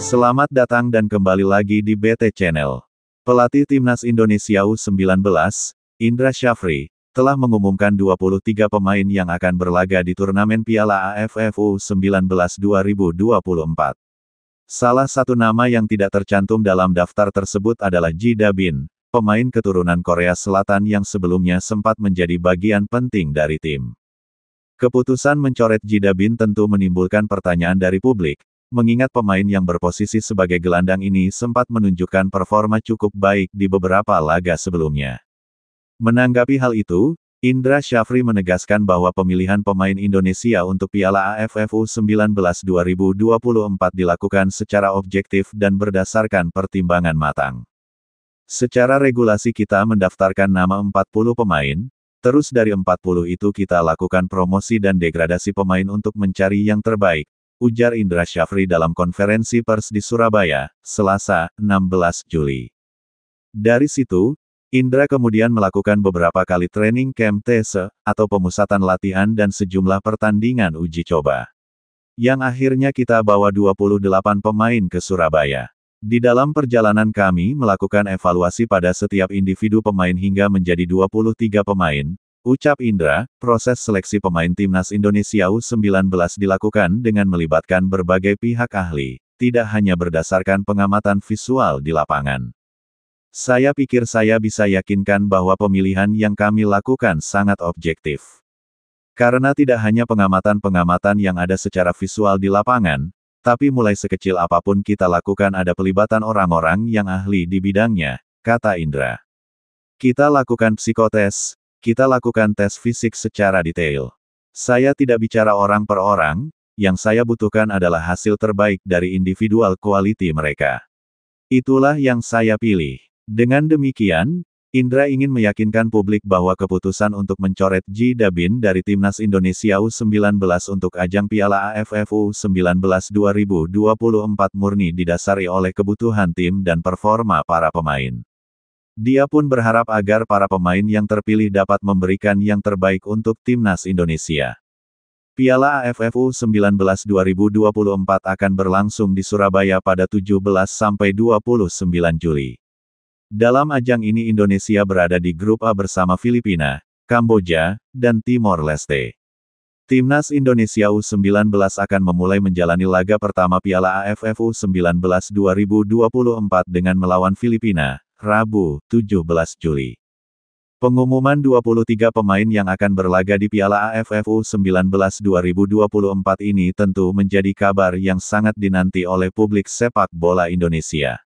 Selamat datang dan kembali lagi di BT Channel. Pelatih Timnas Indonesia U19, Indra Syafri, telah mengumumkan 23 pemain yang akan berlaga di turnamen Piala AFF U19 2024. Salah satu nama yang tidak tercantum dalam daftar tersebut adalah Ji Da-bin, pemain keturunan Korea Selatan yang sebelumnya sempat menjadi bagian penting dari tim. Keputusan mencoret Ji Da-bin tentu menimbulkan pertanyaan dari publik, mengingat pemain yang berposisi sebagai gelandang ini sempat menunjukkan performa cukup baik di beberapa laga sebelumnya. Menanggapi hal itu, Indra Syafri menegaskan bahwa pemilihan pemain Indonesia untuk Piala AFF U19 2024 dilakukan secara objektif dan berdasarkan pertimbangan matang. Secara regulasi kita mendaftarkan nama 40 pemain, terus dari 40 itu kita lakukan promosi dan degradasi pemain untuk mencari yang terbaik, ujar Indra Syafri dalam konferensi pers di Surabaya, Selasa, 16 Juli. Dari situ, Indra kemudian melakukan beberapa kali training camp TC, atau pemusatan latihan dan sejumlah pertandingan uji coba. Yang akhirnya kita bawa 28 pemain ke Surabaya. Di dalam perjalanan kami melakukan evaluasi pada setiap individu pemain hingga menjadi 23 pemain, ucap Indra. Proses seleksi pemain Timnas Indonesia U19 dilakukan dengan melibatkan berbagai pihak ahli, tidak hanya berdasarkan pengamatan visual di lapangan. Saya pikir saya bisa yakinkan bahwa pemilihan yang kami lakukan sangat objektif. Karena tidak hanya pengamatan-pengamatan yang ada secara visual di lapangan, tapi mulai sekecil apapun kita lakukan ada pelibatan orang-orang yang ahli di bidangnya, kata Indra. Kita lakukan psikotes, kita lakukan tes fisik secara detail. Saya tidak bicara orang per orang, yang saya butuhkan adalah hasil terbaik dari individual quality mereka. Itulah yang saya pilih. Dengan demikian, Indra ingin meyakinkan publik bahwa keputusan untuk mencoret Ji Da-bin dari Timnas Indonesia U19 untuk ajang Piala AFF U19 2024 murni didasari oleh kebutuhan tim dan performa para pemain. Dia pun berharap agar para pemain yang terpilih dapat memberikan yang terbaik untuk Timnas Indonesia. Piala AFF U19 2024 akan berlangsung di Surabaya pada 17–29 Juli. Dalam ajang ini Indonesia berada di grup A bersama Filipina, Kamboja, dan Timor Leste. Timnas Indonesia U19 akan memulai menjalani laga pertama Piala AFF U19 2024 dengan melawan Filipina, Rabu, 17 Juli. Pengumuman 23 pemain yang akan berlaga di Piala AFF U19 2024 ini tentu menjadi kabar yang sangat dinanti oleh publik sepak bola Indonesia.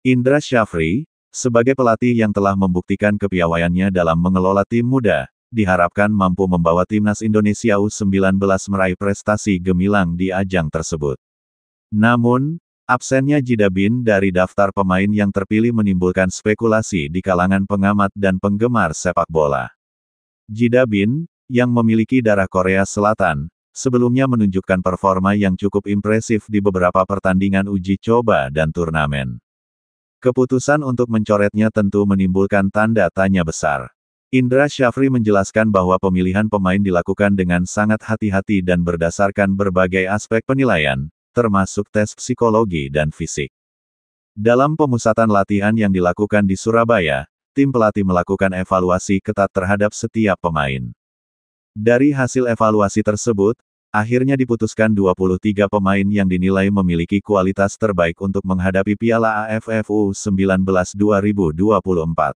Indra Syafri, sebagai pelatih yang telah membuktikan kepiawaiannya dalam mengelola tim muda, diharapkan mampu membawa Timnas Indonesia U19 meraih prestasi gemilang di ajang tersebut. Namun, absennya Ji Da-bin dari daftar pemain yang terpilih menimbulkan spekulasi di kalangan pengamat dan penggemar sepak bola. Ji Da-bin, yang memiliki darah Korea Selatan, sebelumnya menunjukkan performa yang cukup impresif di beberapa pertandingan uji coba dan turnamen. Keputusan untuk mencoretnya tentu menimbulkan tanda tanya besar. Indra Syafri menjelaskan bahwa pemilihan pemain dilakukan dengan sangat hati-hati dan berdasarkan berbagai aspek penilaian, termasuk tes psikologi dan fisik. Dalam pemusatan latihan yang dilakukan di Surabaya, tim pelatih melakukan evaluasi ketat terhadap setiap pemain. Dari hasil evaluasi tersebut, akhirnya diputuskan 23 pemain yang dinilai memiliki kualitas terbaik untuk menghadapi Piala AFF U19 2024.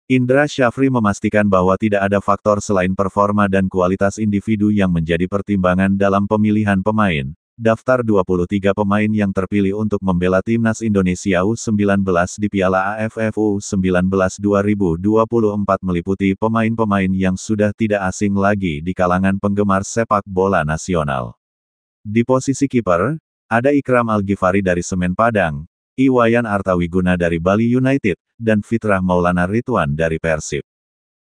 Indra Syafri memastikan bahwa tidak ada faktor selain performa dan kualitas individu yang menjadi pertimbangan dalam pemilihan pemain. Daftar 23 pemain yang terpilih untuk membela Timnas Indonesia U19 di Piala AFF U19 2024 meliputi pemain-pemain yang sudah tidak asing lagi di kalangan penggemar sepak bola nasional. Di posisi kiper, ada Ikram Al-Ghifari dari Semen Padang, Iwayan Artawiguna dari Bali United, dan Fitrah Maulana Ridwan dari Persib.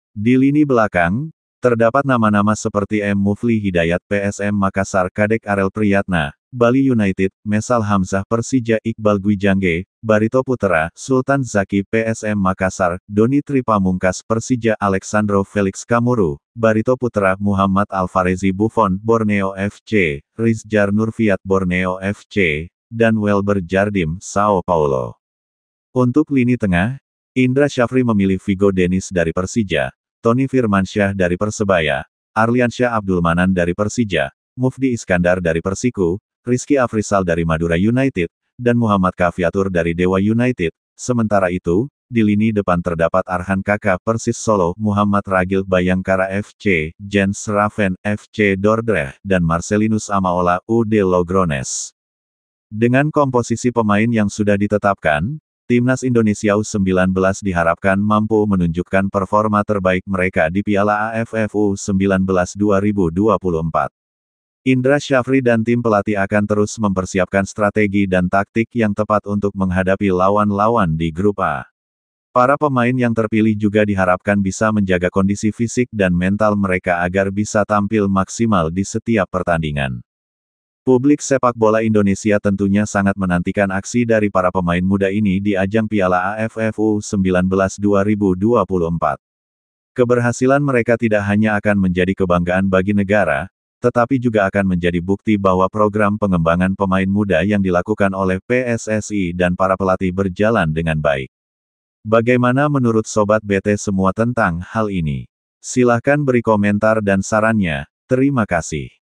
Di lini belakang, terdapat nama-nama seperti M. Mufli Hidayat PSM Makassar, Kadek Arel Priyatna, Bali United, Mesal Hamzah Persija, Iqbal Gwijangge, Barito Putra, Sultan Zaki PSM Makassar, Doni Tripamungkas Persija, Alexandro Felix Kamuru, Barito Putra, Muhammad Alfarezi Buffon Borneo FC, Rizjar Nurfiat Borneo FC, dan Welber Jardim, Sao Paulo. Untuk lini tengah, Indra Syafri memilih Vigo Dennis dari Persija, Tony Firmansyah dari Persebaya, Arliansyah Abdul Manan dari Persija, Mufdi Iskandar dari Persiku, Rizky Afrizal dari Madura United, dan Muhammad Kaviatur dari Dewa United. Sementara itu, di lini depan terdapat Arhan Kaka Persis Solo, Muhammad Ragil Bayangkara FC, Jens Raven FC Dordrecht, dan Marcelinus Amaola UD Logrones. Dengan komposisi pemain yang sudah ditetapkan, Timnas Indonesia U19 diharapkan mampu menunjukkan performa terbaik mereka di Piala AFF U19 2024. Indra Syafri dan tim pelatih akan terus mempersiapkan strategi dan taktik yang tepat untuk menghadapi lawan-lawan di grup A. Para pemain yang terpilih juga diharapkan bisa menjaga kondisi fisik dan mental mereka agar bisa tampil maksimal di setiap pertandingan. Publik sepak bola Indonesia tentunya sangat menantikan aksi dari para pemain muda ini di ajang Piala AFF U19 2024. Keberhasilan mereka tidak hanya akan menjadi kebanggaan bagi negara, tetapi juga akan menjadi bukti bahwa program pengembangan pemain muda yang dilakukan oleh PSSI dan para pelatih berjalan dengan baik. Bagaimana menurut Sobat BT semua tentang hal ini? Silahkan beri komentar dan sarannya. Terima kasih.